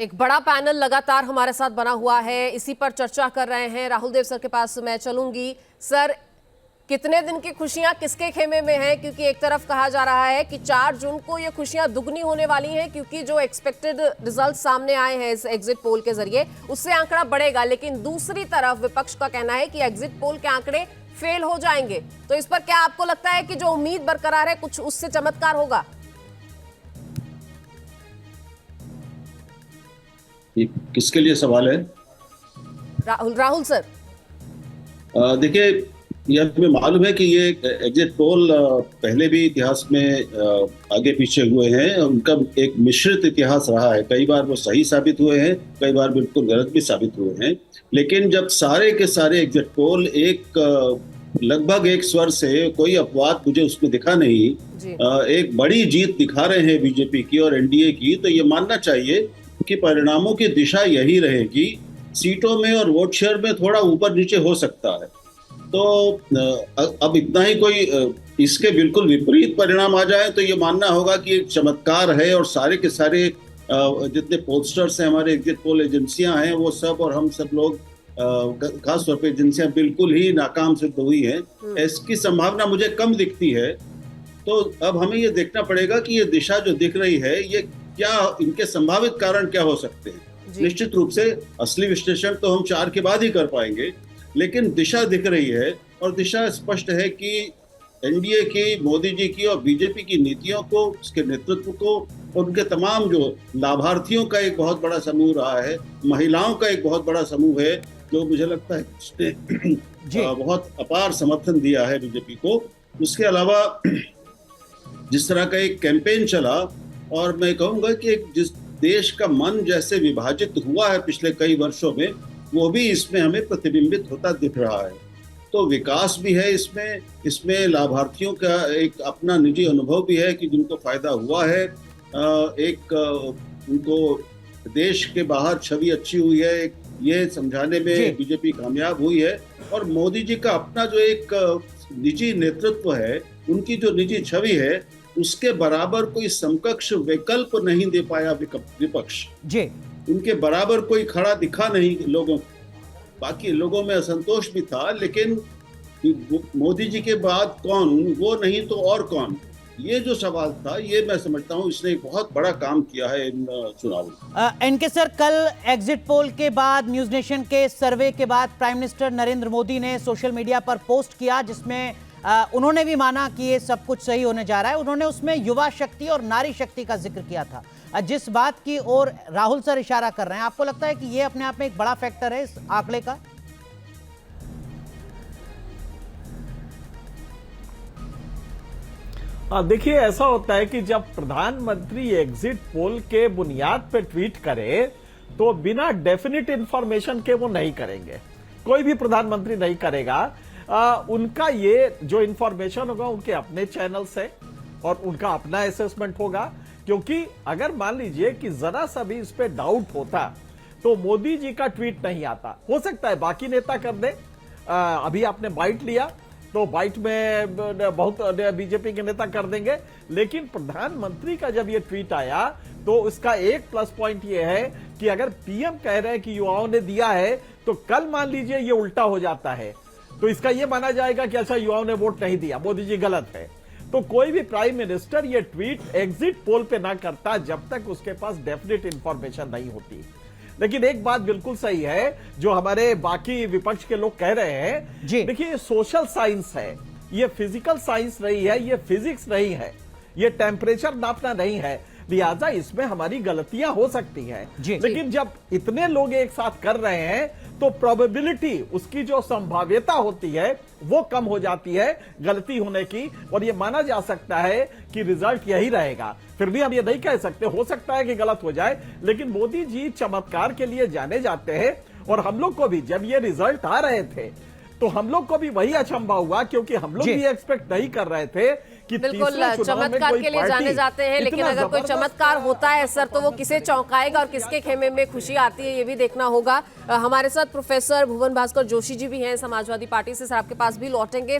एक बड़ा पैनल लगातार हमारे साथ बना हुआ है, इसी पर चर्चा कर रहे हैं। राहुल देव सर के पास मैं चलूंगी। सर, कितने दिन की खुशियां किसके खेमे में हैं? क्योंकि एक तरफ कहा जा रहा है कि 4 जून को ये खुशियां दुगनी होने वाली हैं, क्योंकि जो एक्सपेक्टेड रिजल्ट सामने आए हैं इस एग्जिट पोल के जरिए उससे आंकड़ा बढ़ेगा। लेकिन दूसरी तरफ विपक्ष का कहना है कि एग्जिट पोल के आंकड़े फेल हो जाएंगे। तो इस पर क्या आपको लगता है कि जो उम्मीद बरकरार है कुछ उससे चमत्कार होगा? किसके लिए सवाल है? राहुल सर। देखिए, यह हमें मालूम है कि ये एग्जिट पोल पहले भी इतिहास में आगे पीछे हुए हैं। उनका एक मिश्रित इतिहास रहा है। कई बार वो सही साबित हुए हैं, कई बार बिल्कुल गलत भी साबित हुए हैं। लेकिन जब सारे के सारे एग्जिट पोल लगभग एक स्वर से, कोई अपवाद मुझे उसमें दिखा नहीं, एक बड़ी जीत दिखा रहे हैं बीजेपी की और एनडीए की, तो ये मानना चाहिए कि परिणामों की दिशा यही रहेगी। सीटों में और वोट शेयर में थोड़ा ऊपर नीचे हो सकता है। तो अब इतना ही, कोई इसके बिल्कुल विपरीत परिणाम आ जाए तो ये मानना होगा कि एक चमत्कार है और सारे के सारे जितने पोस्टर्स हैं, हमारे एग्जिट पोल एजेंसियां हैं, वो सब और हम सब लोग, खास तौर पे एजेंसियां, बिल्कुल ही नाकाम सिद्ध हुई हैं। इसकी संभावना मुझे कम दिखती है। तो अब हमें ये देखना पड़ेगा कि ये दिशा जो दिख रही है, ये क्या, इनके संभावित कारण क्या हो सकते हैं। निश्चित रूप से असली विश्लेषण तो हम 4 के बाद ही कर पाएंगे, लेकिन दिशा दिख रही है और दिशा स्पष्ट है कि एनडीए की, मोदी जी की और बीजेपी की नीतियों को, उसके नेतृत्व को, उनके तमाम जो लाभार्थियों का एक बहुत बड़ा समूह रहा है, महिलाओं का एक बहुत बड़ा समूह है, जो मुझे लगता है उसने बहुत अपार समर्थन दिया है बीजेपी को। उसके अलावा जिस तरह का एक कैंपेन चला, और मैं कहूँगा कि जिस देश का मन जैसे विभाजित हुआ है पिछले कई वर्षों में, वो भी इसमें हमें प्रतिबिंबित होता दिख रहा है। तो विकास भी है इसमें लाभार्थियों का एक अपना निजी अनुभव भी है कि जिनको फायदा हुआ है। एक उनको देश के बाहर छवि अच्छी हुई है, ये समझाने में बीजेपी कामयाब हुई है। और मोदी जी का अपना जो एक निजी नेतृत्व है, उनकी जो निजी छवि है, उसके बराबर कोई समकक्ष विकल्प नहीं दे पाया विपक्ष जी। उनके बराबर कोई खड़ा दिखा नहीं लोगों। बाकी लोगों में असंतोष भी था, लेकिन मोदी जी के बाद कौन, वो नहीं तो और कौन, ये जो सवाल था, ये मैं समझता हूँ इसने एक बहुत बड़ा काम किया है इन चुनावों। एनके सर, कल एग्जिट पोल के बाद, न्यूज नेशन के सर्वे के बाद प्राइम मिनिस्टर नरेंद्र मोदी ने सोशल मीडिया पर पोस्ट किया, जिसमें उन्होंने भी माना कि ये सब कुछ सही होने जा रहा है। उन्होंने उसमें युवा शक्ति और नारी शक्ति का जिक्र किया था, जिस बात की ओर राहुल सर इशारा कर रहे हैं। आपको लगता है कि ये अपने आप में एक बड़ा फैक्टर है इस आंकड़े का? देखिए, ऐसा होता है कि जब प्रधानमंत्री एग्जिट पोल के बुनियाद पर ट्वीट करे तो बिना डेफिनेट इंफॉर्मेशन के वो नहीं करेंगे। कोई भी प्रधानमंत्री नहीं करेगा। उनका ये जो इंफॉर्मेशन होगा उनके अपने चैनल से और उनका अपना असेसमेंट होगा। क्योंकि अगर मान लीजिए कि जरा सा भी इस पे डाउट होता तो मोदी जी का ट्वीट नहीं आता। हो सकता है बाकी नेता कर दे। अभी आपने बाइट लिया तो बाइट में बहुत बीजेपी के नेता कर देंगे, लेकिन प्रधानमंत्री का जब ये ट्वीट आया तो उसका एक प्लस पॉइंट ये है कि अगर पीएम कह रहे हैं कि युवाओं ने दिया है, तो कल मान लीजिए ये उल्टा हो जाता है तो इसका ये माना जाएगा कि अच्छा, युवाओं ने वोट नहीं दिया, मोदी जी गलत है। तो कोई भी प्राइम मिनिस्टर ये ट्वीट एग्जिट पोल पे ना करता जब तक उसके पास डेफिनेट इंफॉर्मेशन नहीं होती। लेकिन एक बात बिल्कुल सही है जो हमारे बाकी विपक्ष के लोग कह रहे हैं, देखिए, ये सोशल साइंस है, ये फिजिकल साइंस नहीं है, ये फिजिक्स नहीं है, ये टेम्परेचर नापना नहीं है। लिहाजा इसमें हमारी गलतियां हो सकती हैं, लेकिन जब इतने लोग एक साथ कर रहे हैं तो प्रोबेबिलिटी, उसकी जो संभाव्यता होती है वो कम हो जाती है गलती होने की, और ये माना जा सकता है कि रिजल्ट यही रहेगा। फिर भी हम ये नहीं कह सकते, हो सकता है कि गलत हो जाए, लेकिन मोदी जी चमत्कार के लिए जाने जाते हैं। और हम लोग को भी जब ये रिजल्ट आ रहे थे तो हम लोग को भी वही अचंभा हुआ, क्योंकि हम लोग भी एक्सपेक्ट नहीं कर रहे थे कि बिल्कुल चमत्कार के लिए जाने जाते हैं, लेकिन अगर कोई चमत्कार होता है सर तो वो किसे चौंकाएगा और किसके खेमे में खुशी आती है, ये भी देखना होगा। हमारे साथ प्रोफेसर भुवन भास्कर जोशी जी भी हैं समाजवादी पार्टी से। सर, आपके पास भी लौटेंगे।